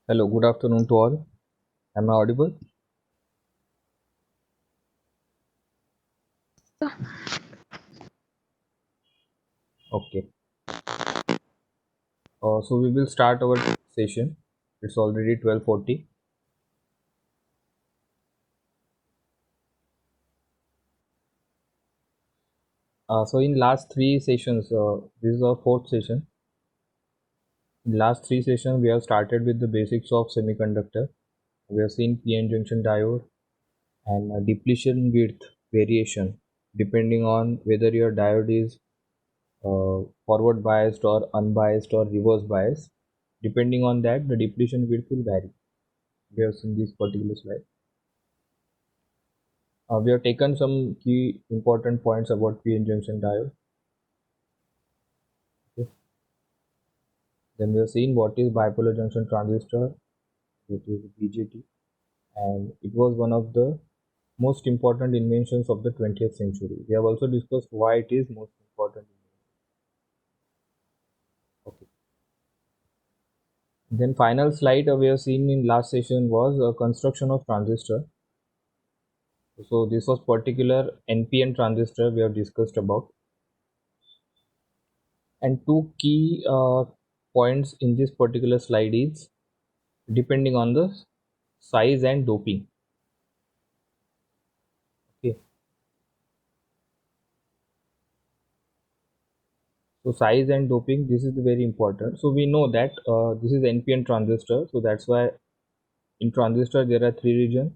Hello, good afternoon to all. Am I audible? Okay. So we will start our session. It's already 12:40. So in last three sessions, this is our fourth session. In last three sessions, we have started with the basics of semiconductor. We have seen PN junction diode and depletion width variation depending on whether your diode is forward biased or unbiased or reverse biased. Depending on that, the depletion width will vary. We have seen this particular slide. We have taken some key important points about p-n junction diode. Okay. Then we have seen what is bipolar junction transistor, which is BJT, and it was one of the most important inventions of the 20th century. We have also discussed why it is most important. Okay. Then final slide we have seen in last session was construction of transistor. So this was particular NPN transistor we have discussed about. And two key points in this particular slide is depending on the size and doping. Okay, so size and doping, this is very important. So we know that this is NPN transistor, so that's why in transistor there are three regions: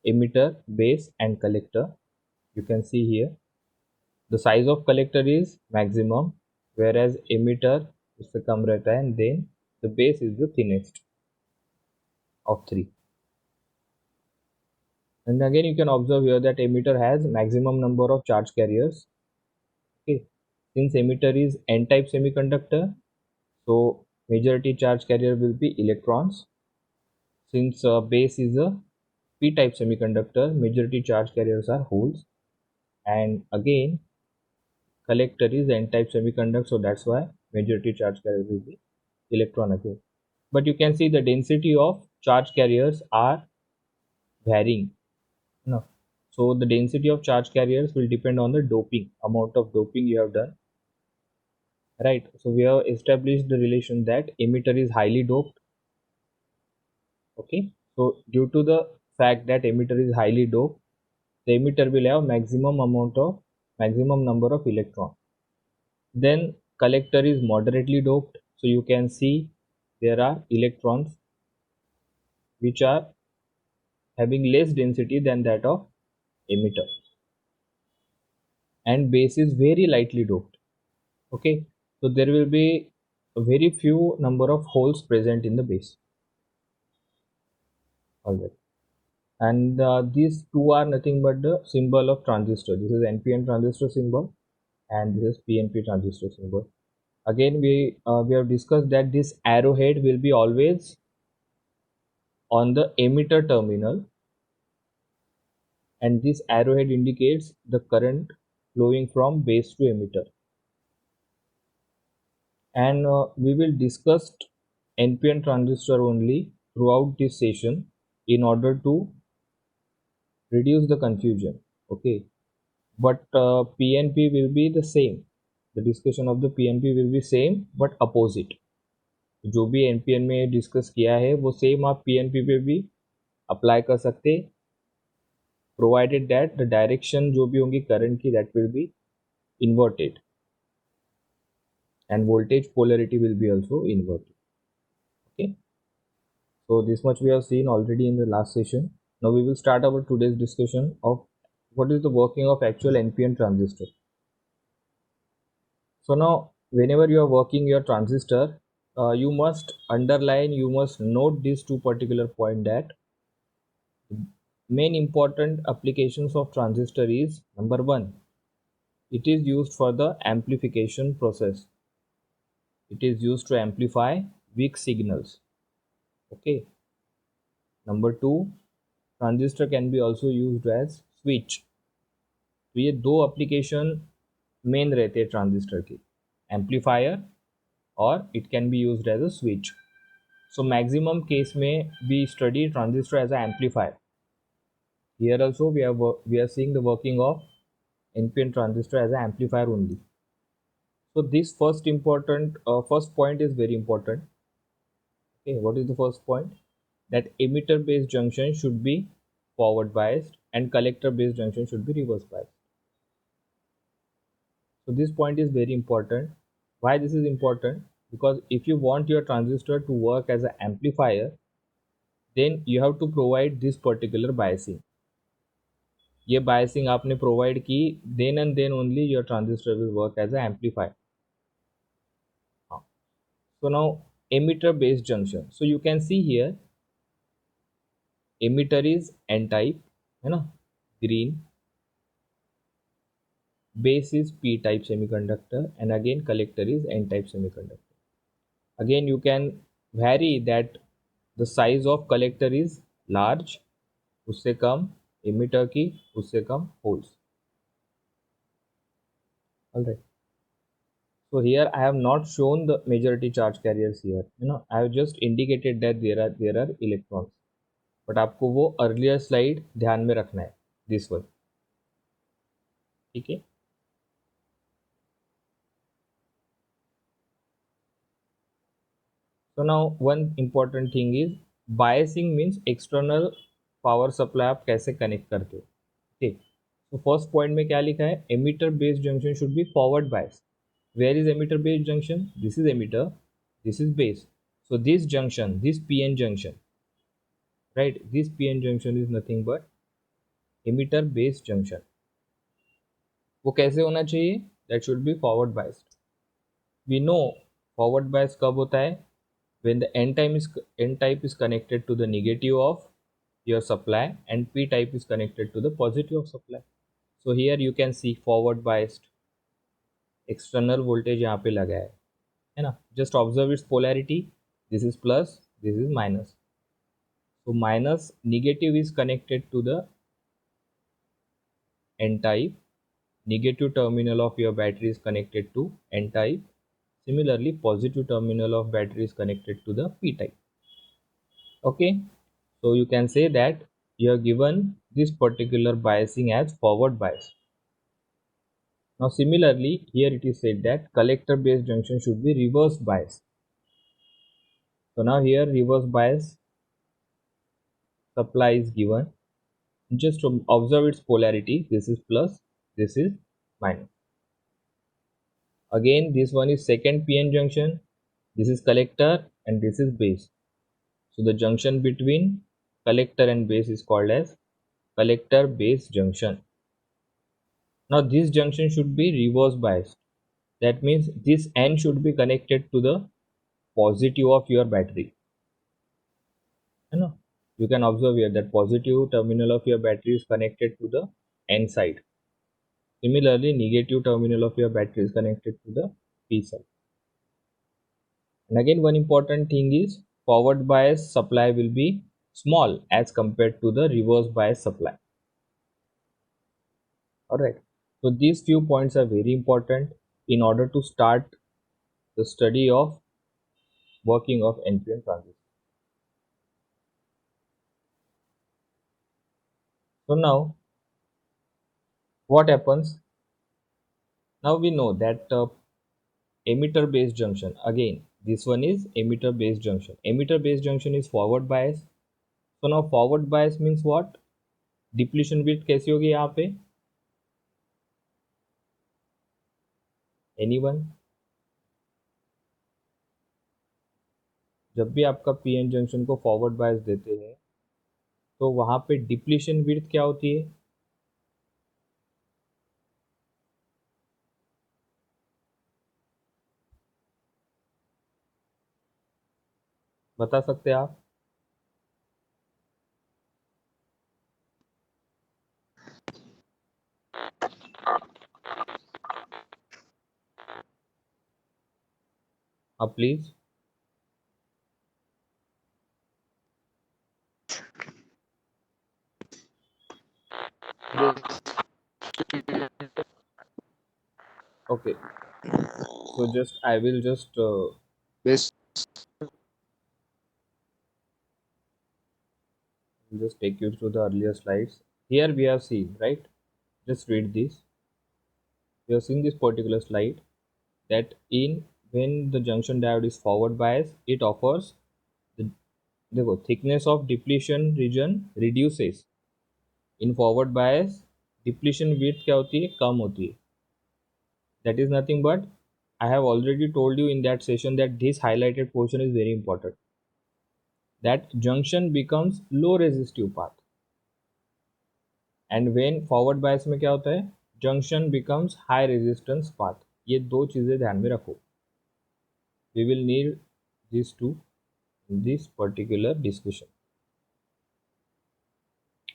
emitter, base and collector. You can see here the size of collector is maximum, whereas emitter उससे कम रहता है, and then the base is the thinnest of three. And again you can observe here that emitter has maximum number of charge carriers. Okay, since emitter is n-type semiconductor, so majority charge carrier will be electrons. Since base is a p-type semiconductor, majority charge carriers are holes. And again collector is n-type semiconductor, so that's why majority charge carrier will be electron again. But you can see the density of charge carriers are varying. No. So the density of charge carriers will depend on the doping, amount of doping you have done. Right. So we have established the relation that emitter is highly doped. Okay. So due to the fact that emitter is highly doped, the emitter will have maximum number of electrons. Then collector is moderately doped. So you can see there are electrons which are having less density than that of emitter. And base is very lightly doped. Okay. So there will be a very few number of holes present in the base. Alright. And these two are nothing but the symbol of transistor. This is NPN transistor symbol and this is PNP transistor symbol. Again we have discussed that this arrowhead will be always on the emitter terminal, and this arrowhead indicates the current flowing from base to emitter. And we will discuss NPN transistor only throughout this session in order to reduce the confusion. Okay, but PNP will be the same. The discussion of the PNP will be same but opposite. जो भी NPN में discuss किया है वो same आप PNP पे भी apply कर सकते, प्रोवाइडेड दैट द डायरेक्शन जो भी होंगी करंट की that will be inverted and voltage polarity will be also inverted. Okay, so this much we have seen already in the last session. Now we will start our today's discussion of what is the working of actual NPN transistor. So now whenever you are working your transistor, you must underline, you must note these two particular point that main important applications of transistor is number one, it is used for the amplification process. It is used to amplify weak signals. Okay. Number two, transistor can be also used as switch. तो ये दो application main रहते हैं transistor के, amplifier और it can be used as a switch. So maximum case में we study transistor as an amplifier. Here also we are seeing the working of NPN transistor as an amplifier only. So this first point is very important. Okay, what is the first point? That emitter based junction should be forward biased and collector based junction should be reverse biased. So this point is very important. Why this is important? Because if you want your transistor to work as an amplifier, then you have to provide this particular biasing. ये biasing आपने provide की, then and then only your transistor will work as an amplifier. So now emitter based junction. So you can see here emitter is n type, है ना, green. Base is p type semiconductor and again collector is n type semiconductor. Again you can vary that the size of collector is large, उससे कम emitter की, उससे कम holes. Alright. So here I have not shown the majority charge carriers here. I have just indicated that there are electrons. But आपको वो earlier slide ध्यान में रखना है, this one. ठीक है. So now one important thing is biasing means external power supply आप कैसे connect करते हो. ठीक. So first point में क्या लिखा है? Emitter based junction should be forward bias. Where is emitter based junction? This is emitter, this is base. So this junction, this PN junction, right? This PN junction is nothing but emitter based junction. वो कैसे होना चाहिए? That should be forward biased. We know forward bias कब होता है? When the n type is connected to the negative of your supply and p type is connected to the positive of supply. So here you can see forward biased external voltage यहाँ पे लगा है ना. Just observe its polarity. This is plus, this is minus. So minus negative is connected to the n type. Negative terminal of your battery is connected to n type. Similarly, positive terminal of battery is connected to the p type. Okay, so you can say that you are given this particular biasing as forward bias. Now similarly, here it is said that collector based junction should be reverse bias. So now here reverse bias supply is given. Just to observe its polarity, this is plus, this is minus. Again this one is second PN junction, this is collector and this is base. So the junction between collector and base is called as collector base junction. Now this junction should be reverse biased. That means this N should be connected to the positive of your battery. You can observe here that positive terminal of your battery is connected to the N side. Similarly, negative terminal of your battery is connected to the P side. And again, one important thing is forward bias supply will be small as compared to the reverse bias supply. Alright, so these few points are very important in order to start the study of working of NPN transistor. So now what happens? Now we know that emitter based junction, again this one is emitter based junction. Emitter based junction is forward bias. So now forward bias means what? Depletion width कैसी होगी यहाँ पे? Anyone? जब भी आपका PN junction को forward bias देते हैं तो वहां पे डिप्लीशन विड्थ क्या होती है? बता सकते हैं आप? आप please. Okay, so just I will just Base just take you through the earlier slides. Here we have seen, right? Just read this. We have seen this particular slide that in when the junction diode is forward biased, it offers the देखो thickness of depletion region reduces. In forward bias, depletion width क्या होती है? कम होती है. That is nothing but I have already told you in that session that this highlighted portion is very important. That junction becomes low resistive path. And when forward bias में क्या होता है? Junction becomes high resistance path. ये दो चीजें ध्यान में रखो. We will need these two in this particular discussion.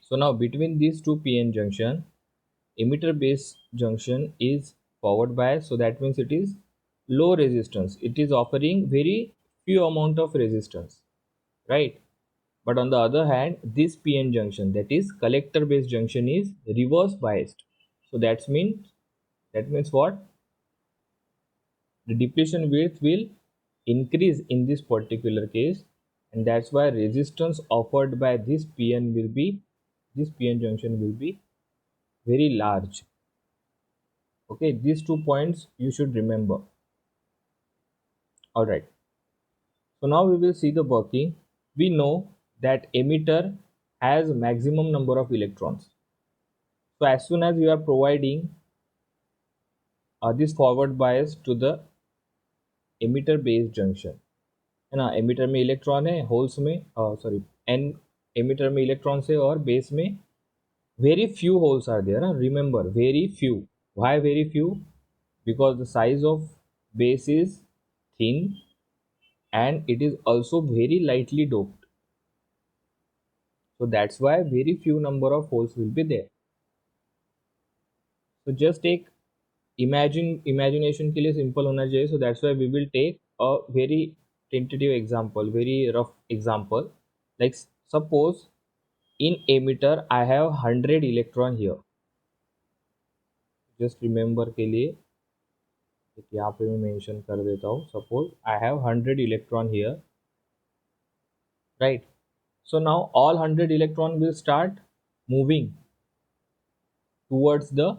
So now between these two PN junction, emitter base junction is forward bias, so that means it is low resistance. It is offering very few amount of resistance, right? But on the other hand, this PN junction, that is collector base junction, is reverse biased. So that means what? The depletion width will increase in this particular case, and that's why resistance offered by this PN junction will be very large. Okay, these 2 points you should remember. All right, so now we will see the working. We know that emitter has maximum number of electrons. So as soon as you are providing this forward bias to the emitter base junction, है ना, emitter में electron है, holes में sorry N emitter में electrons है और base में very few holes are there. Remember, very few. Why very few? Because the size of base is thin and it is also very lightly doped. So that's why very few number of holes will be there. So just take imagination के लिए simple होना चाहिए. So that's why we will take a very tentative example, very rough example. Like suppose in emitter I have 100 electron here. Just remember के लिए यहाँ पे मैं mention कर देता हूँ. Suppose I have 100 electron here, right? So now all 100 electron will start moving towards the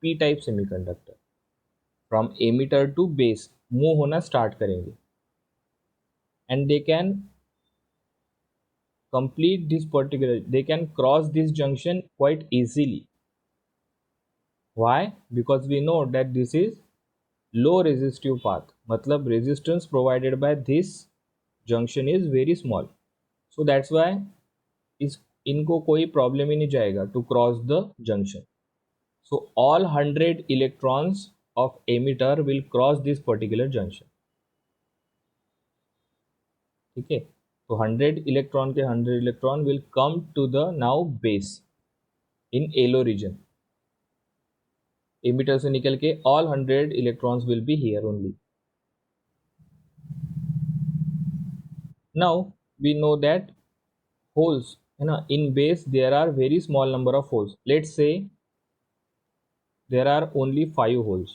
p-type semiconductor. From emitter to base move होना start करेंगे, and they can complete this particular, they can cross this junction quite easily. Why? Because we know that this is low resistive path, मतलब resistance provided by this junction is very small. So that's why इस इनको कोई problem ही नहीं जाएगा to cross the junction. So all 100 electrons of emitter will cross this particular junction. ठीक है, तो 100 इलेक्ट्रॉन के 100 electron will come to the now base in yellow region. Emitter से निकल के all 100 electrons will be here only. Now we know that holes, है ना, in base there are very small number of holes. Let's say there are only 5 holes.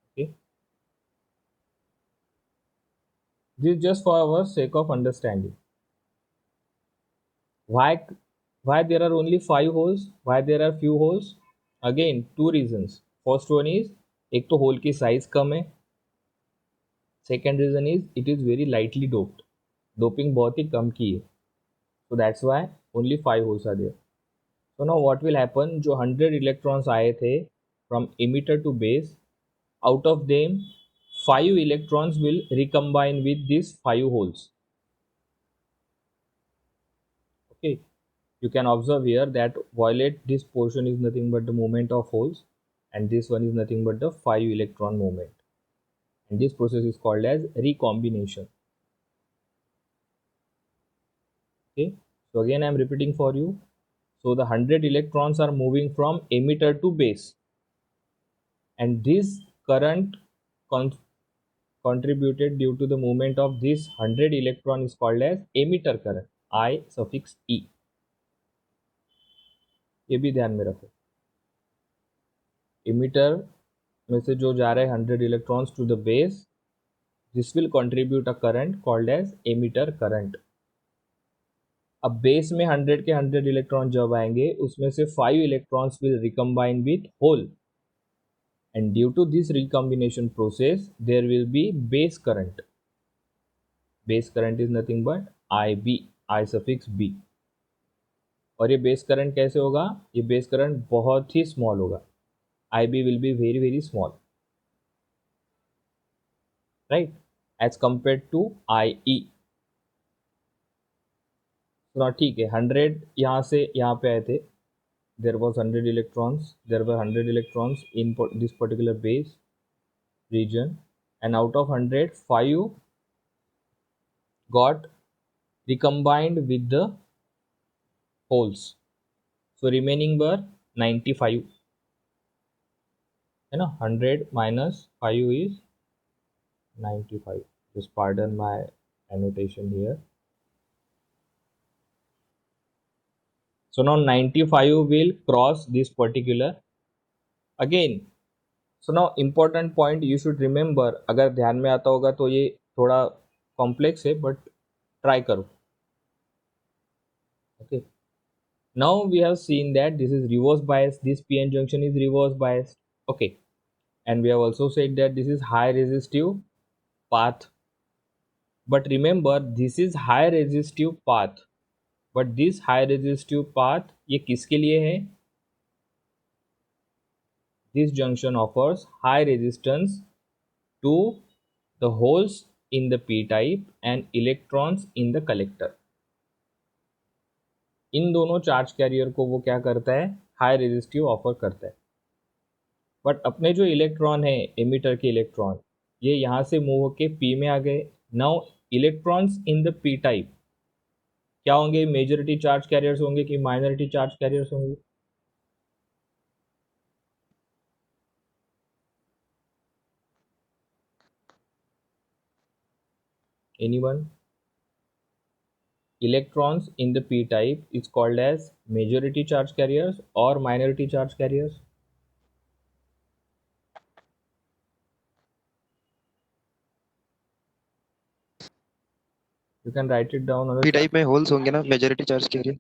Okay, this is just for our sake of understanding. Why there are only 5 holes? Why there are few holes? Again, two reasons. First one is एक तो whole की size कम है. Second reason is it is very lightly doped. Doping बहुत ही कम की है. So that's why only 5 holes are there. So now what will happen, जो 100 इलेक्ट्रॉन्स आए थे from emitter to base, out of them 5 electrons will recombine with these 5 holes. Okay, you can observe here that violet, this portion is nothing but the movement of holes, and this one is nothing but the 5 electron movement, and this process is called as recombination. Okay, so again I am repeating for you. So the 100 electrons are moving from emitter to base, and this current contributed due to the movement of this 100 electron is called as emitter current, I suffix E. ये भी ध्यान में रखो. Emitter में से जो जा रहे हैं 100 electrons to the base, this will contribute a current called as emitter current. अब बेस में 100 के 100 इलेक्ट्रॉन जब आएंगे उसमें से 5 electrons will recombine with hole, and due to this recombination process there will be base current. Base current is nothing but IB, I suffix B. और ये base current कैसे होगा? ये बेस करंट बहुत ही स्मॉल होगा. IB will be very very small, right, as compared to IE. तो ठीक है, 100 यहाँ से यहाँ पे आए थे, there was 100 electrons, there were 100 electrons in this particular base region, and out of 100 5 got recombined with the holes, so remaining were 95, है ना. 100 minus 5 is 95. Just pardon my annotation here. So now 95 will cross this particular again. So now important point you should remember, अगर ध्यान में आता होगा तो ये थोड़ा कॉम्प्लेक्स है बट ट्राई करो. Okay, now we have seen that this is reverse bias, this PN junction is reverse biased. Okay, and we have also said that this is high resistive path, but remember this is high resistive path, but this high resistive path ये किसके लिए है? This junction offers high resistance to the holes in the p-type and electrons in the collector. इन दोनों charge carrier को वो क्या करता है? हाई रेजिस्टिव ऑफर करता है. बट अपने जो इलेक्ट्रॉन है, एमिटर के इलेक्ट्रॉन, ये यहाँ से मूव होके पी में आ गए. Now electrons in the P type क्या होंगे? मेजॉरिटी चार्ज कैरियर्स होंगे कि माइनॉरिटी चार्ज कैरियर्स होंगे? Anyone? Electrons in the p type is called as majority charge carriers or minority charge carriers? You can write it down on the p type में holes होंगे ना, majority charge carrier.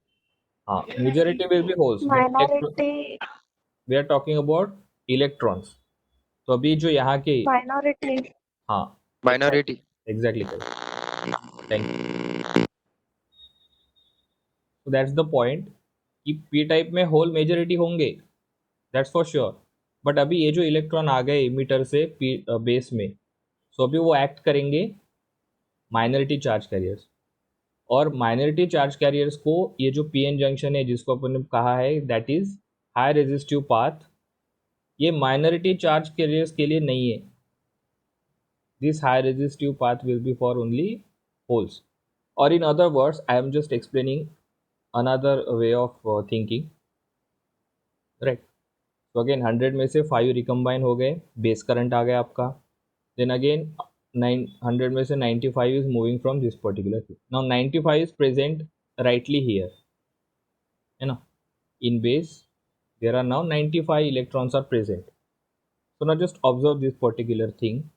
हाँ, majority will be holes, but minority we are talking about electrons. तो अभी जो यहाँ के minority हाँ Minority. exactly correct. Thank you. So that's the point कि p टाइप में होल मेजॉरिटी होंगे, that's for sure. बट अभी ये जो इलेक्ट्रॉन आ गए इमीटर से बेस में, सो अभी वो एक्ट करेंगे माइनॉरिटी चार्ज कैरियर्स. और माइनॉरिटी चार्ज कैरियर्स को ये जो पीएन जंक्शन है जिसको अपन ने कहा है that is high resistive path, ये माइनॉरिटी चार्ज कैरियर्स के लिए नहीं है. This high resistive path will be for only holes. और in other words I am just explaining another way of thinking, right. तो अगेन 100 में से 5 रिकम्बाइन हो गए, बेस करंट आ गया आपका. देन अगेन 900 में से 95 is moving from this particular thing. Now 95 is present rightly here, है ना. In base there are now 95 electrons are present. So now just observe this particular thing.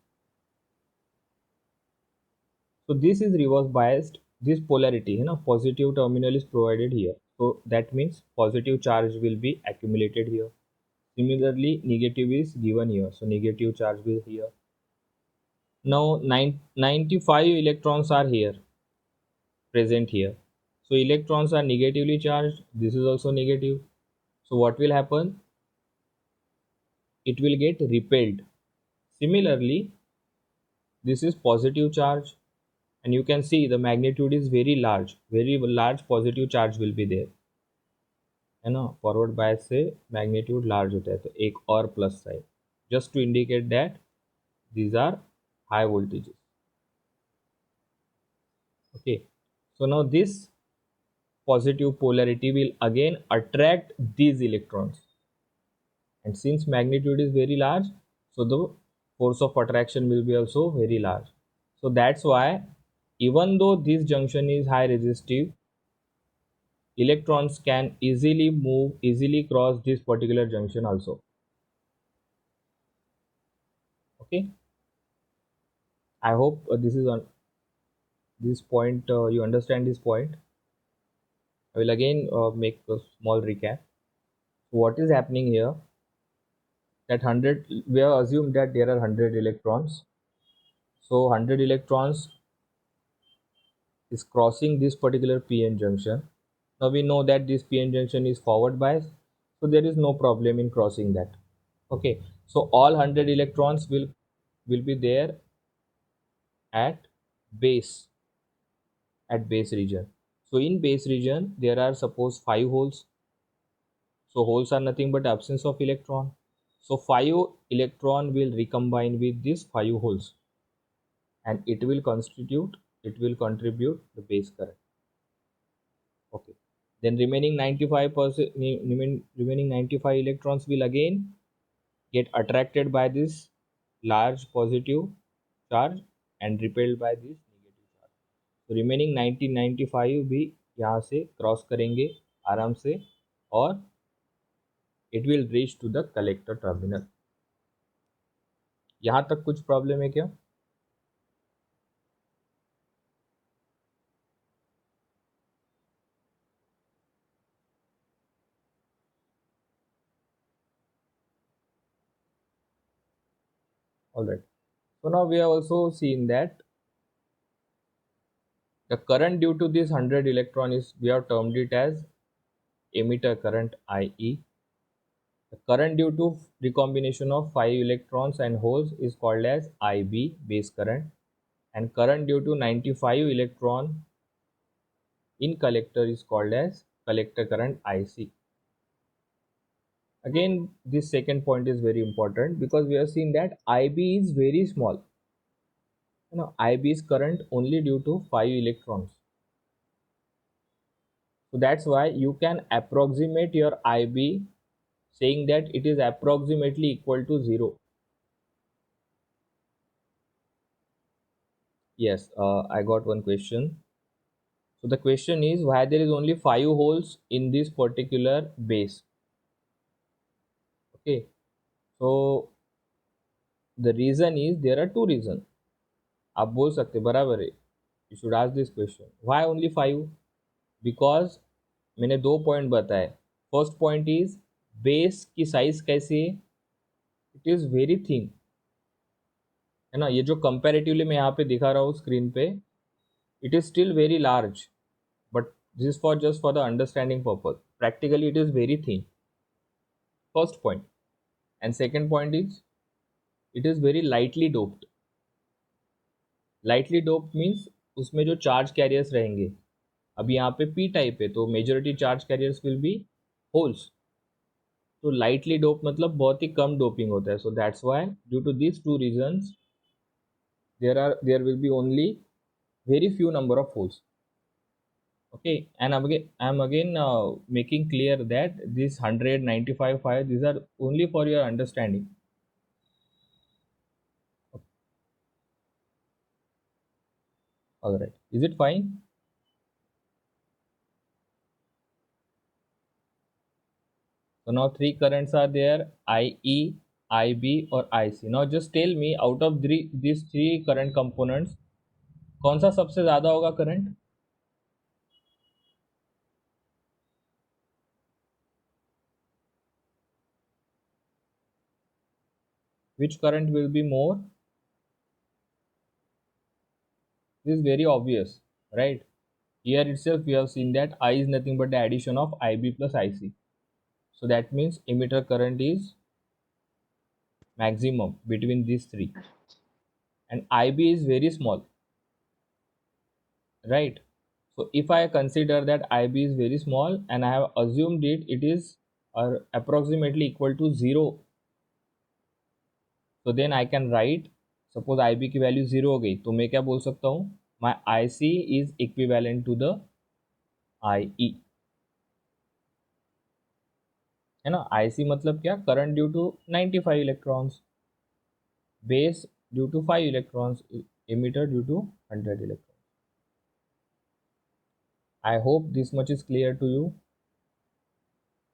So this is reverse biased, this polarity है ना, positive terminal is provided here, so that means positive charge will be accumulated here. Similarly negative is given here, so negative charge will here. Now 95 electrons are here, present here, so electrons are negatively charged, this is also negative, so what will happen? It will get repelled. Similarly this is positive charge, and you can see the magnitude is very large positive charge will be there, है ना. Forward bias से magnitude large होता है, तो एक और plus sign just to indicate that these are high voltages. Okay, so now this positive polarity will again attract these electrons, and since magnitude is very large, so the force of attraction will be also very large. So that's why even though this junction is high resistive, electrons can easily cross this particular junction also. Okay, I hope this is on this point, you understand this point. I will again make a small recap. So what is happening here? That 100, we have assumed that there are 100 electrons. So 100 electrons is crossing this particular p-n junction. Now we know that this p-n junction is forward bias, so there is no problem in crossing that. Okay, so all 100 electrons will be there at base, at base region. So in base region there are suppose 5 holes. So holes are nothing but absence of electron. So 5 electron will recombine with these 5 holes, and it will contribute the base current. Okay, then remaining 95% remaining 95 electrons will again get attracted by this large positive charge and repelled by this negative charge. तो remaining 1995 भी यहाँ से cross करेंगे आराम से, और it will reach to the collector terminal. यहाँ तक कुछ प्रॉब्लम है क्या? All right. So now we have also seen that the current due to this 100 electron is, we have termed it as emitter current, IE. The current due to recombination of 5 electrons and holes is called as IB, base current, and current due to 95 electron in collector is called as collector current, IC. Again, this second point is very important because we have seen that IB is very small. IB is current only due to 5 electrons. So that's why you can approximate your IB saying that it is approximately equal to 0. Yes, I got one question. So the question is why there is only 5 holes in this particular base. Okay, so the reason is, there are two reasons. आप बोल सकते बराबर है. You should ask this question. Why only 5? Because मैंने 2 point बताए. First point is base की size कैसी है? इट इज़ वेरी थिन, है ना. ये जो कंपैरेटिवली मैं यहाँ पे दिखा रहा हूँ स्क्रीन पे, it is still very large, but this for just for the understanding purpose. Practically it is very thin. First point. And second point is it is very lightly doped. Lightly doped means उसमें जो charge carriers रहेंगे, अभी यहाँ पे P type है तो majority charge carriers will be holes. तो lightly dope मतलब बहुत ही कम डोपिंग होता है. So that's why due to this two reasons there will be only very few number of holes. Okay, and I'm again making clear that this 195 5, these are only for your understanding. All right, is it fine? So now three currents are there, IE, IB or IC. Now just tell me, out of these three current components, कौन सा सबसे ज़्यादा होगा current? Which current will be more? This is very obvious, right? Here itself we have seen that I is nothing but the addition of IB plus IC. So that means emitter current is maximum between these three, and IB is very small, right? So if I consider that IB is very small and I have assumed it is approximately equal to 0, so then I can write, suppose IB की value 0 हो गई तो मैं क्या बोल सकता हूँ, my IC is equivalent to the IE, है ना. IC मतलब क्या? Current due to 95 electrons, base due to 5 electrons, emitter due to 100 electrons. I hope this much is clear to you.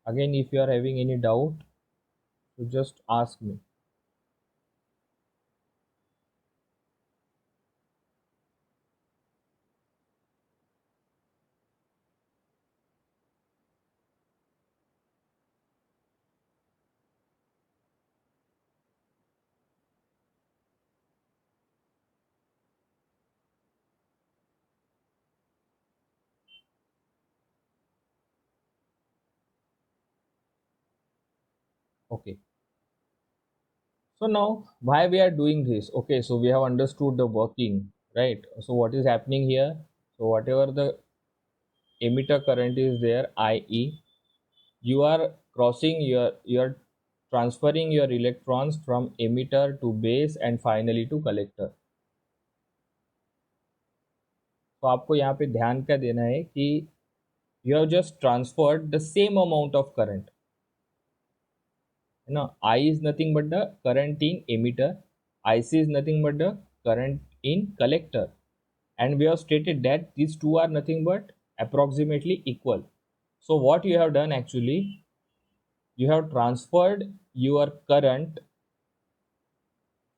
Again, if you are having any doubt, so just ask me. Okay, so now why we are doing this? Okay, so we have understood the working, right? So what is happening here? So whatever the emitter current is there, IE, you are crossing your transferring your electrons from emitter to base and finally to collector. तो आपको यहाँ पे ध्यान क्या देना है कि you have just transferred the same amount of current, है ना? I is nothing but the current in emitter, IC is nothing but the current in collector, and we have stated that these two are nothing but approximately equal. So what you have done actually, you have transferred your current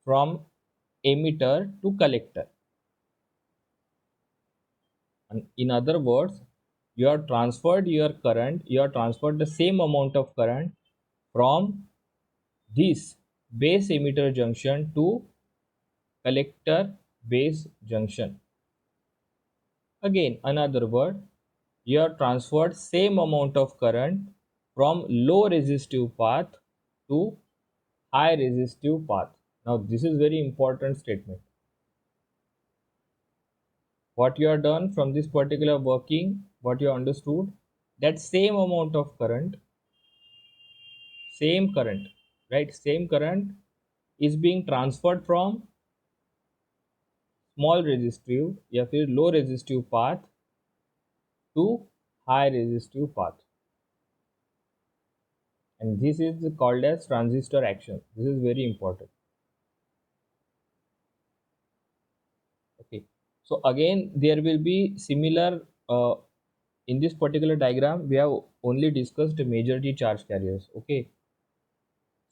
from emitter to collector. And in other words, you have transferred your current, you have transferred the same amount of current from this base emitter junction to collector base junction. Again, another word, you have transferred same amount of current from low resistive path to high resistive path. Now this is very important statement. What you have done from this particular working, what you understood, that same amount of current, same current, right? Same current is being transferred from small resistive या फिर low resistive path to high resistive path, and this is called as transistor action. This is very important. Okay, so again there will be similar in this particular diagram we have only discussed majority charge carriers. Okay,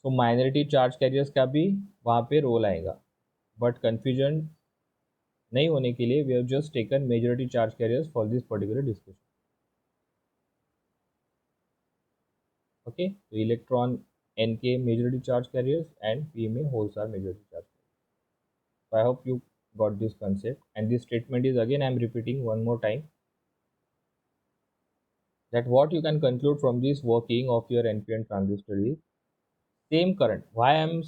so minority charge carriers का भी वहाँ पे role आएगा, but confusion नहीं होने के लिए we have just taken majority charge carriers for this particular discussion. Okay, so electron NK majority charge carriers and PMA holes are majority charge carriers. So I hope you got this concept, and this statement is again I am repeating one more time, that what you can conclude from this working of your NPN transistor is same current. Why I'm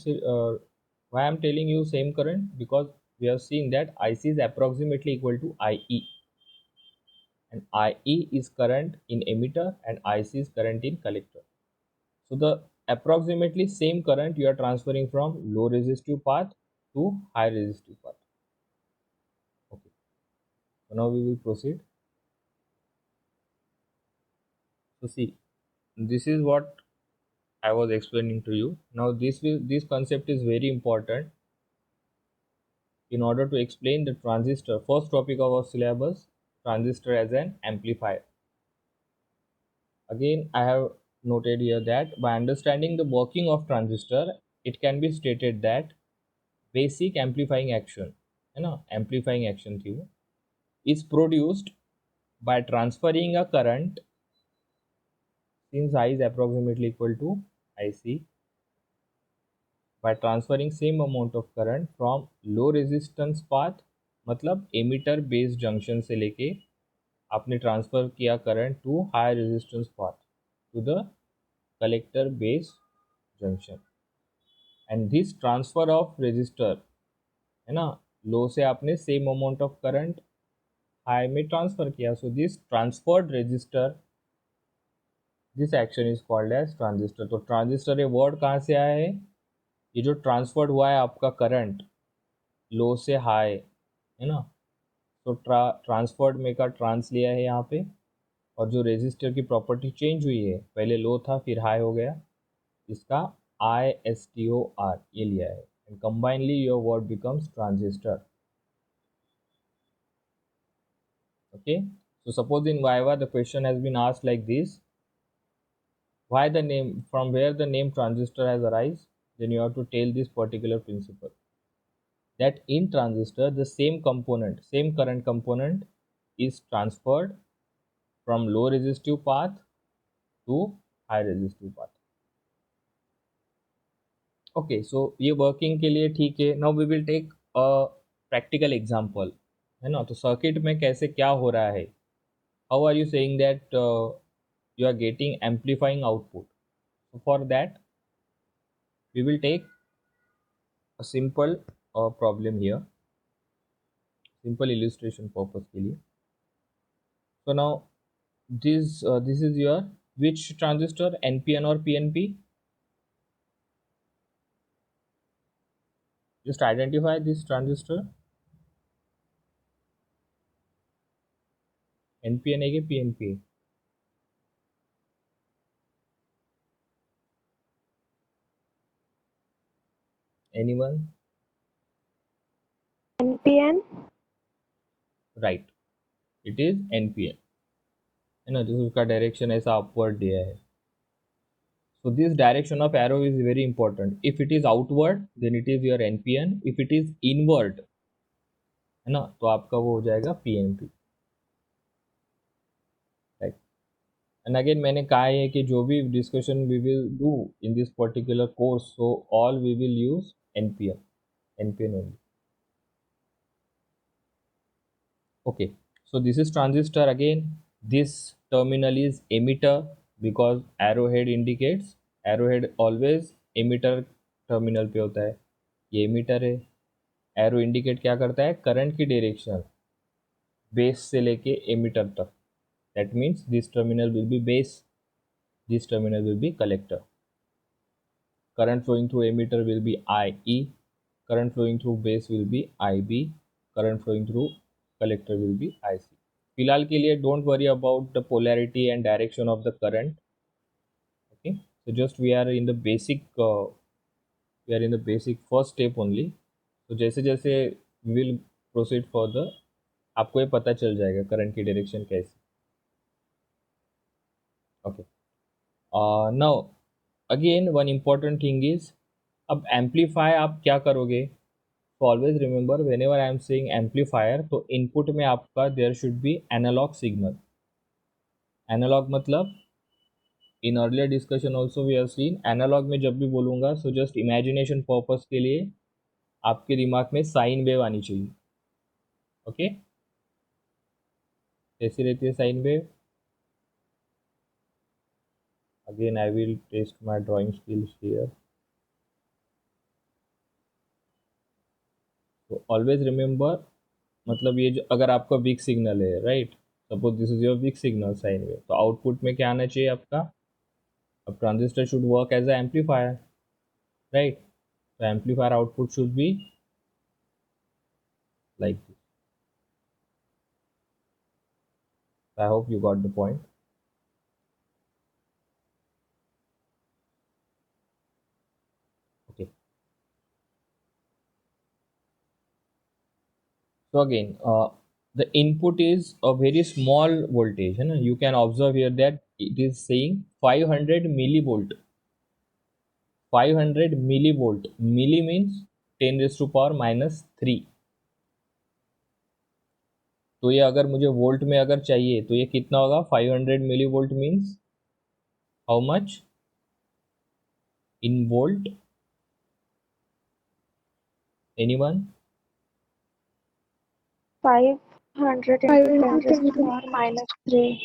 telling you same current? Because we have seen that IC is approximately equal to IE, and IE is current in emitter and IC is current in collector. So the approximately same current you are transferring from low resistive path to high resistive path. Okay, so now we will proceed. So see, this is what I was explaining to you. Now this concept is very important in order to explain the transistor. First topic of our syllabus, transistor as an amplifier. Again, I have noted here that by understanding the working of transistor, it can be stated that basic amplifying action, amplifying action थी वो, is produced by transferring a current, since I is approximately equal to IC, by transferring same amount of current from low resistance path, मतलब emitter base junction से लेके आपने transfer किया current to high resistance path to the collector base junction, and this transfer of resistor, है ना, low से आपने same amount of current high में ट्रांसफर किया, so this transferred resistor, this action is called as transistor. तो transistor ये word कहाँ से आया है? ये जो ट्रांसफर्ड हुआ है आपका करंट लो से हाई, है ना, तो ट्रांसफर्ड में का ट्रांस लिया है यहाँ पे, और जो रेजिस्टर की प्रॉपर्टी चेंज हुई है, पहले लो था फिर हाई हो गया, इसका ISTOR ये लिया है, and combinedly your word becomes transistor. Okay, so suppose in Viva the question has been asked like this, why the name, from where the name transistor has arisen, then you have to tell this particular principle, that in transistor the same component, same current component is transferred from low resistive path to high resistive path. Okay, so ये working के लिए ठीक है. Now we will take a practical example, है ना. तो circuit में कैसे क्या हो रहा है, how are you saying that you are getting amplifying output. So for that we will take a simple problem here, simple illustration purpose के लिए. So now this is your which transistor, NPN or PNP? Just identify this transistor. NPN है कि PNP? Anyone? NPN. Right, it is NPN है ना. जो उसका direction ऐसा upward दिया है. So this direction of arrow is very important. If it is outward, then it is your NPN. If it is inward, है ना, तो आपका वो हो जाएगा PNP. राइट. एंड अगेन मैंने कहा है कि जो भी discussion we will do in this particular course, so all we will use NPN only. Okay, so this is transistor again. This terminal is emitter because arrowhead indicates, arrowhead always emitter terminal पे होता है. ये emitter है. Arrow indicate क्या करता है? Current की direction base से लेके एमिटर तक. That means this terminal will be base, this terminal will be collector. Current flowing through emitter will be IE, current flowing through base will be IB, current flowing through collector will be IC. फिलहाल के लिए don't worry about the polarity and direction of the current. Okay, so just we are in the basic, we are in the basic first step only. तो जैसे जैसे will proceed further आपको ये पता चल जाएगा करंट की डायरेक्शन कैसी. Okay, now again one important thing is, अब एम्पलीफाई आप क्या करोगे? तो always remember whenever I am saying amplifier, तो इनपुट में आपका there should be analog signal. Analog मतलब in earlier discussion also we have seen, analog में जब भी बोलूँगा सो जस्ट इमेजिनेशन पर्पस के लिए आपके दिमाग में साइन वेव आनी चाहिए. ओके, कैसी रहती है sine wave? Again I will test my drawing skills here. तो ऑलवेज रिमेंबर, मतलब ये जो अगर आपका वीक सिग्नल है, right, suppose this is your weak signal sine wave, तो आउटपुट में क्या आना चाहिए आपका? अब transistor should work as a amplifier, right. तो amplifier output should be like this. I hope you got the point. Okay. So again, the input is a very small voltage. You can observe here that it is saying 500 millivolt. 500 millivolt. Milli means 10 raised to power minus 3. तो ये अगर मुझे volt में अगर चाहिए तो ये कितना होगा? 500 milli volt means how much in volt? Anyone? 500 into 10 raised to power minus 3.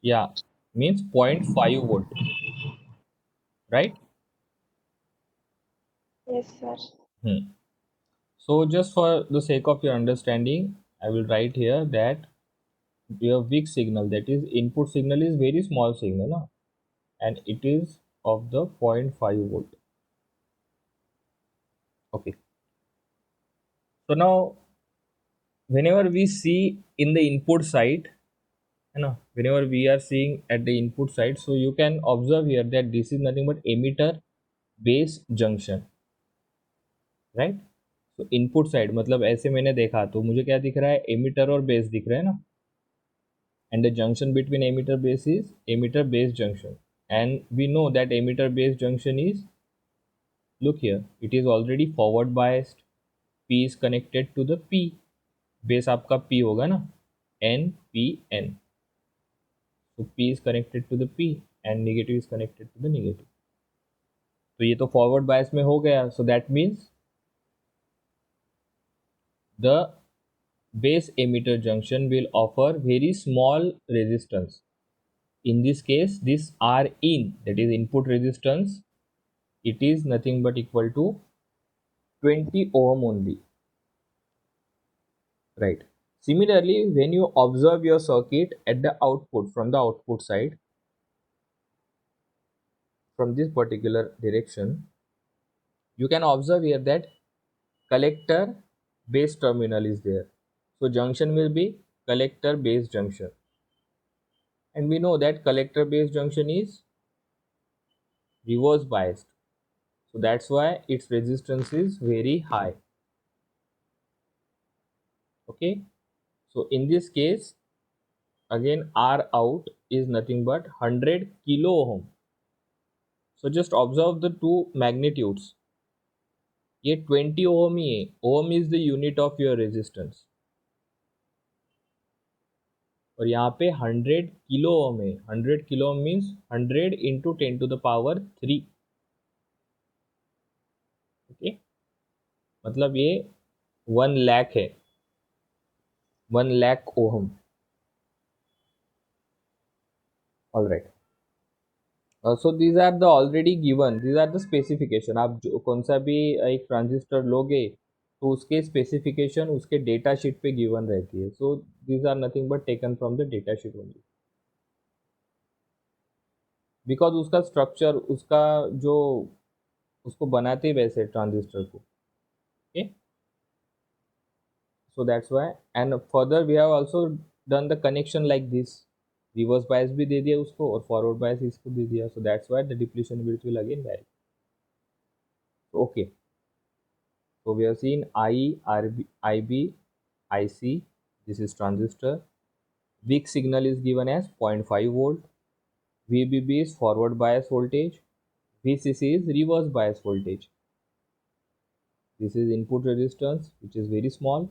Yeah, means 0.5 volt, right? Yes, sir. So just for the sake of your understanding, I will write here that your weak signal, that is input signal, is very small signal, no? And it is of the 0.5 volt. Okay. So now whenever we see in the input side, whenever we are seeing at the input side, so you can observe here that this is nothing but emitter base junction, right? So input side मतलब ऐसे मैंने देखा तो मुझे क्या दिख रहा है? एमिटर और बेस दिख रहा है ना. And the junction between emitter base is emitter base junction. And we know that emitter base junction is, look here, it is already forward biased. P is connected to the P. Base आपका P होगा ना, NPN. So P is connected to the P and negative is connected to the negative. तो ये तो forward bias में हो गया. So that means the base emitter junction will offer very small resistance. In this case, this R in, that is input resistance, it is nothing but equal to 20 ohm only, right? Similarly, when you observe your circuit at the output, from the output side, from this particular direction, you can observe here that collector base terminal is there. So junction will be collector base junction, and we know that collector base junction is reverse biased, so that's why its resistance is very high. Okay, so in this case, again R out is nothing but 100 kilo ohm. So just observe the two magnitudes. ये 20 ohm ही है. Ohm is the unit of your resistance, और यहाँ पे 100 kilo ohm है. 100 kilo ohm means 100 into 10⁻3. Okay, मतलब ये 1 लाख है, 1 lakh ohm. All right. So these are the already given, these are the specification. आप जो कौन सा भी एक ट्रांजिस्टर लोगे तो उसके स्पेसिफिकेशन उसके डेटा शीट पे गिवन रहती है. So these are nothing but taken from the data sheet only, because उसका स्ट्रक्चर, उसका जो उसको बनाते ही वैसे ट्रांजिस्टर को. Okay, so that's why. And further we have also done the connection like this. Reverse bias भी दे दिया उसको और फॉरवर्ड बायस इसको दे दिया. So that's why the depletion width will again vary. Okay, so we have seen I, RB, IB, IC. This is transistor. Weak signal is given as 0.5 volt. VBB is forward bias voltage. VCC is reverse bias voltage. This is input resistance, which is very small.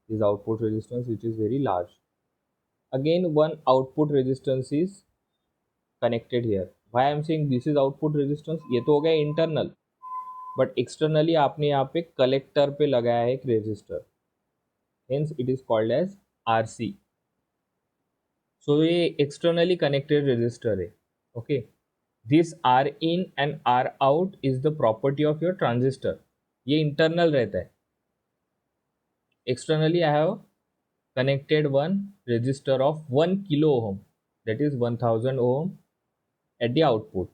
This is output resistance, which is very large. Again, one output resistance is connected here. Why I am saying this is output resistance? ये तो हो गया internal, but externally आपने यहाँ पे collector पे लगाया है एक resistor. Hence it is called as RC. So ये externally connected resistor है. Okay, this R in and R out is the property of your transistor. ये internal रहता है. Externally I have connected one resistor of 1 kilo ohm, that is 1000 ohm at the output,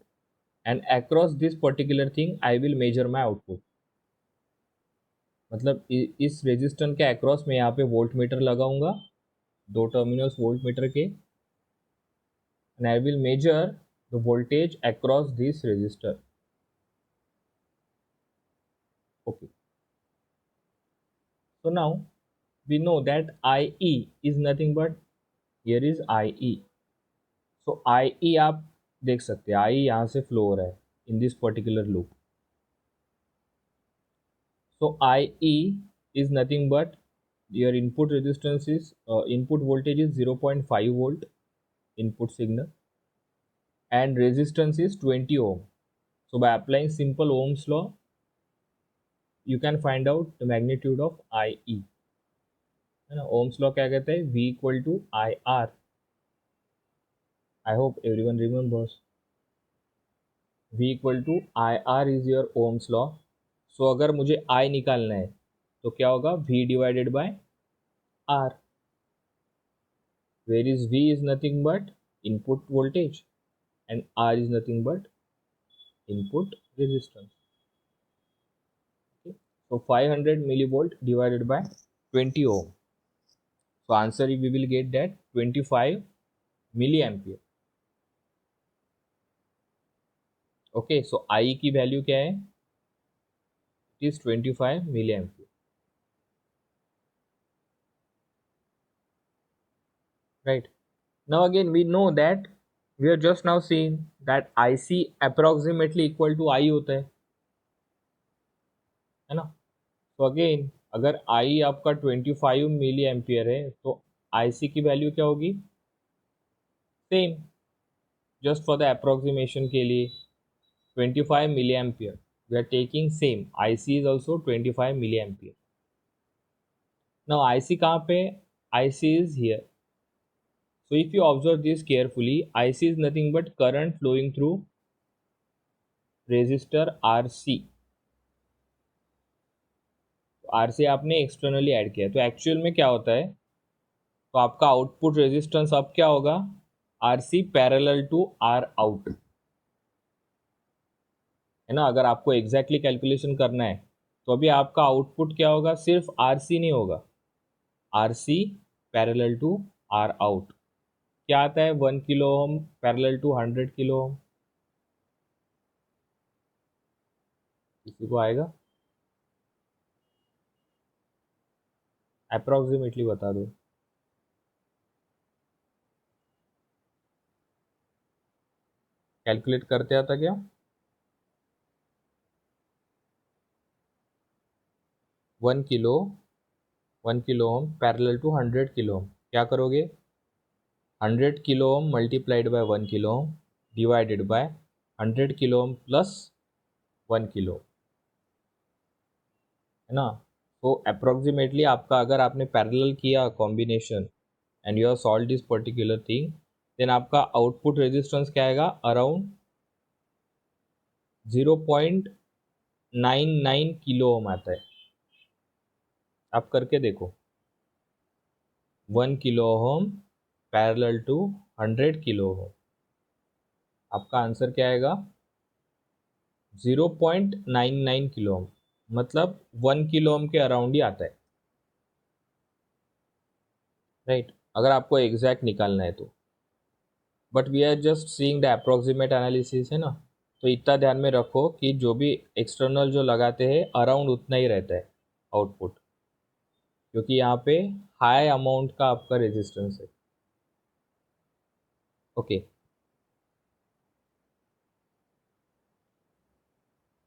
and across this particular thing I will measure my output. मतलब इस resistance के across में यहाँ पे volt meter लगाऊंगा, दो टर्मिनल्स वोल्ट मीटर के, and I will measure the voltage across this resistor. Okay, so now we know that IE is nothing but, here is IE. So IE आप देख सकते हैं, IE यहाँ से फ्लो हो रहा है in this particular loop. So IE is nothing but your input resistance is input voltage is 0.5 volt input signal, and resistance is 20 ohm. So by applying simple Ohm's law, you can find out the magnitude of IE. है ना, Ohm's law क्या कहता है? V equal to IR. I hope everyone remembers. V equal to IR is your Ohm's law. So अगर मुझे I निकालना है तो क्या होगा? V divided by R, where is V is nothing but input voltage and R is nothing but input resistance. Okay, so 500 millivolt divided by 20 ohm. So answer we will get that 25 milliampere. Okay, so I की value क्या है? It is 25 milliampere. Right. Now again we know that we are just now seeing that IC approximately equal to I होता है ना. So again अगर I आपका 25 milli ampere है तो IC की वैल्यू क्या होगी? Same, just for the approximation के लिए 25 milli ampere we are taking same. IC is also 25 milliampere. Now IC कहाँ पे? IC is here. So if you observe this carefully, IC is nothing but current flowing through resistor RC, RC आपने externally add किया, तो actual में क्या होता है, तो आपका आउटपुट रेजिस्टेंस अब क्या होगा, RC parallel to R out, है ना। अगर आपको एग्जैक्टली कैलकुलेशन करना है तो अभी आपका आउटपुट क्या होगा, सिर्फ RC नहीं होगा, RC parallel to R out. क्या आता है, 1 kilo ohm parallel to 100 kilo ohm, किसी को आएगा, अप्रोक्सीमेटली बता दो। कैलकुलेट करते आता क्या, 1 kilo 1 kilo ohm parallel to 100 kilo ohm, क्या करोगे, 100 kilo ohm multiplied by 1 kilo ohm divided by 100 kilo ohm plus 1 kilo, है ना। तो अप्रोक्सीमेटली आपका, अगर आपने पैरेलल किया combination and you have solve this particular thing, then आपका आउटपुट रेजिस्टेंस क्या आएगा, अराउंड 0.99 किलो ओम आता है। आप करके देखो, 1 kilo ohm parallel to 100 kilo ohm, आपका आंसर क्या आएगा, 0.99 किलो ओम, मतलब 1 किलो ओम के अराउंड ही आता है, राइट। अगर आपको एग्जैक्ट निकालना है तो, but we are just seeing the approximate analysis, है ना। तो इतना ध्यान में रखो कि जो भी एक्सटर्नल जो लगाते हैं अराउंड उतना ही रहता है आउटपुट, क्योंकि यहाँ पे हाई अमाउंट का आपका रेजिस्टेंस है। Okay,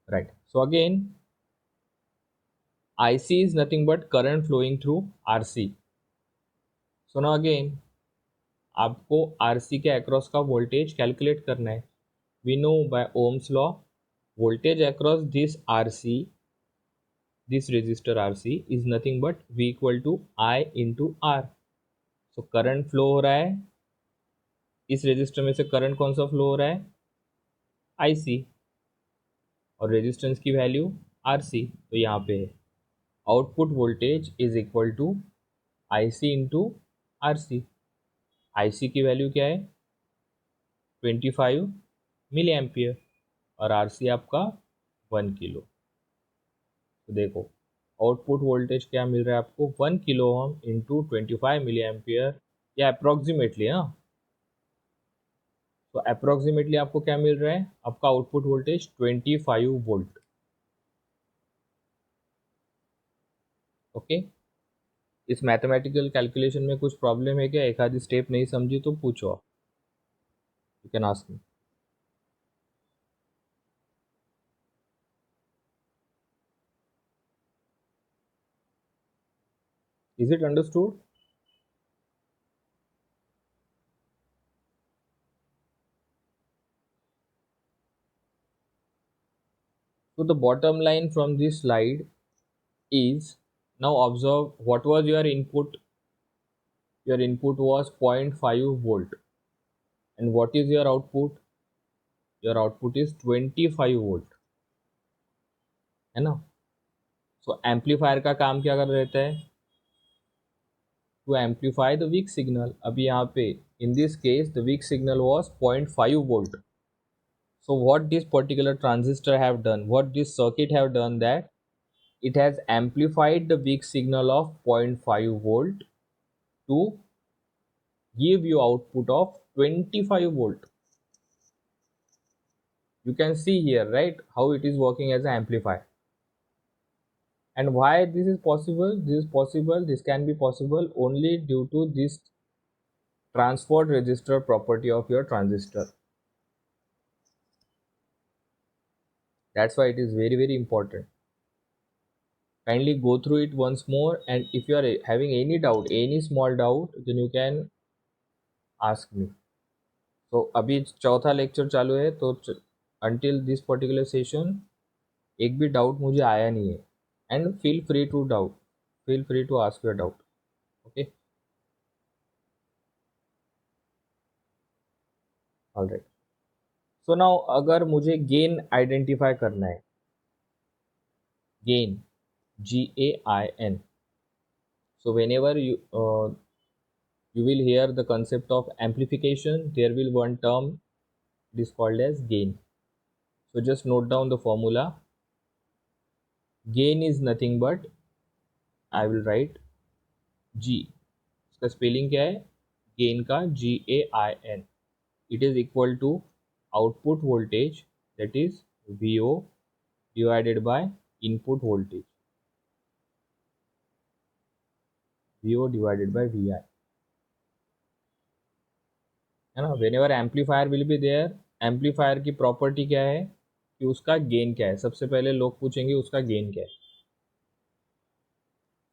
right. So again IC is nothing but current flowing through RC. So now again आपको RC के अक्रॉस का वोल्टेज कैलकुलेट करना है। We know by Ohm's law, voltage across this RC, this resistor RC is nothing but V equal to I into R। So current flow हो रहा है, इस resistor में से करंट कौन सा फ्लो हो रहा है, IC, और रेजिस्टेंस की वैल्यू RC, तो यहाँ पे है output voltage is equal to IC into RC। IC की वैल्यू क्या है, 25 मिली एम्पियर, और RC आपका 1 किलो। तो देखो आउटपुट वोल्टेज क्या मिल रहा है आपको, 1 kilo ohm into 25 milli ampere, या अप्रोक्सीमेटली, हाँ। तो अप्रोक्सीमेटली आपको क्या मिल रहा है, आपका आउटपुट वोल्टेज 25 वोल्ट। ओके, इस मैथमेटिकल कैलकुलेशन में कुछ प्रॉब्लम है क्या, एक आधी स्टेप नहीं समझी तो पूछो, you can ask me. Is it understood? So the bottom line from this slide is, now observe what was your input. Your input was 0.5 volt, and what is your output? Your output is 25 volt, है ना। So amplifier का काम क्या कर रहता है, to amplify the weak signal। अभी यहाँ पे in this case the weak signal was 0.5 volt। So what this particular transistor have done, what this circuit have done, that it has amplified the weak signal of 0.5 volt to give you output of 25 volt। You can see here, right, how it is working as an amplifier. And why this is possible, this can be possible only due to this transferred resistor property of your transistor. That's why it is very, very important. Kindly go through it once more, and if you are having any doubt, any small doubt, then you can ask me. So अभी चौथा lecture चालू है, तो until this particular session एक भी doubt मुझे आया नहीं है, and feel free to ask your doubt. Okay, alright. So now अगर मुझे गेन आइडेंटिफाई करना है, gain GAIN, so whenever you will hear the concept of amplification, there will one term, it is called as gain. So just note down the formula. Gain is nothing but, I will write G, इसका spelling क्या है, gain का GAIN, it is equal to output voltage, that is VO divided by input voltage, VO divided by VI, है ना. whenever amplifier will be there, amplifier की property क्या है कि उसका गेन क्या है, सबसे पहले लोग पूछेंगे उसका गेन क्या है.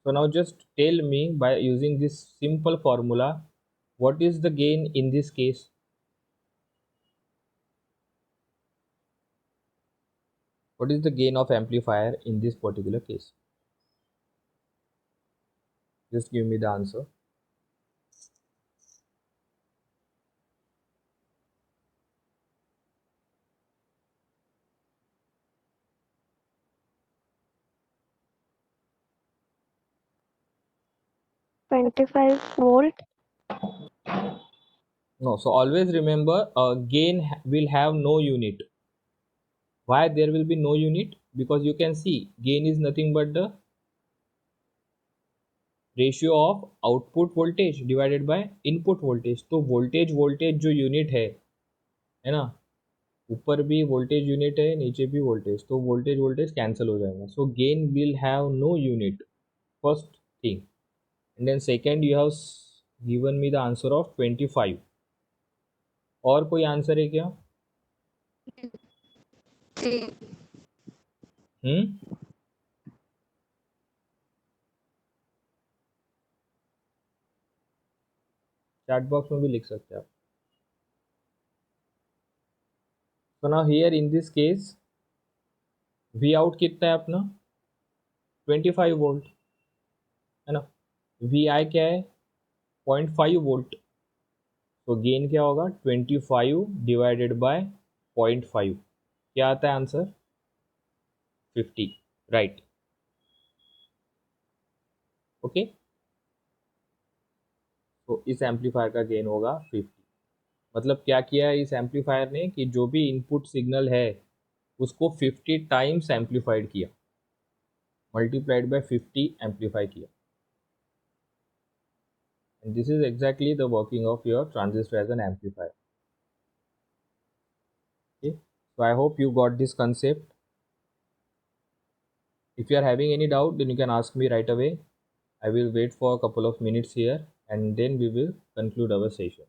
So now just tell me by using this simple formula, what is the gain in this case? What is the gain of amplifier in this particular case? Just give me the answer. $25 volt. No, so always remember gain will have no unit. Why there will be no unit? Because you can see gain is nothing but the ratio of output voltage divided by input voltage. तो voltage जो unit है ना, ऊपर भी voltage unit है, नीचे भी voltage, तो वोल्टेज कैंसिल हो जाएगा. So gain will have no unit, first thing. And then second, you have given me the answer of 25. और कोई आंसर है क्या? चैट बॉक्स में भी लिख सकते हैं आप. So now here in this case V out कितना है अपना, 25 वोल्ट, है ना. वी आई क्या है, 0.5 वोल्ट. तो गेन क्या होगा, 25 डिवाइडेड बाय 0.5, क्या आता है आंसर, 50, राइट. ओके, तो इस एम्पलीफायर का गेन होगा 50. मतलब क्या किया है इस एम्पलीफायर ने कि जो भी इनपुट सिग्नल है उसको 50 टाइम्स एम्पलीफाइड किया, मल्टीप्लाइड बाय 50 एम्पलीफाई किया. And this is exactly the working of your transistor as an amplifier. Okay, so I hope you got this concept. If you are having any doubt, then you can ask me right away. I will wait for a couple of minutes here and then we will conclude our session.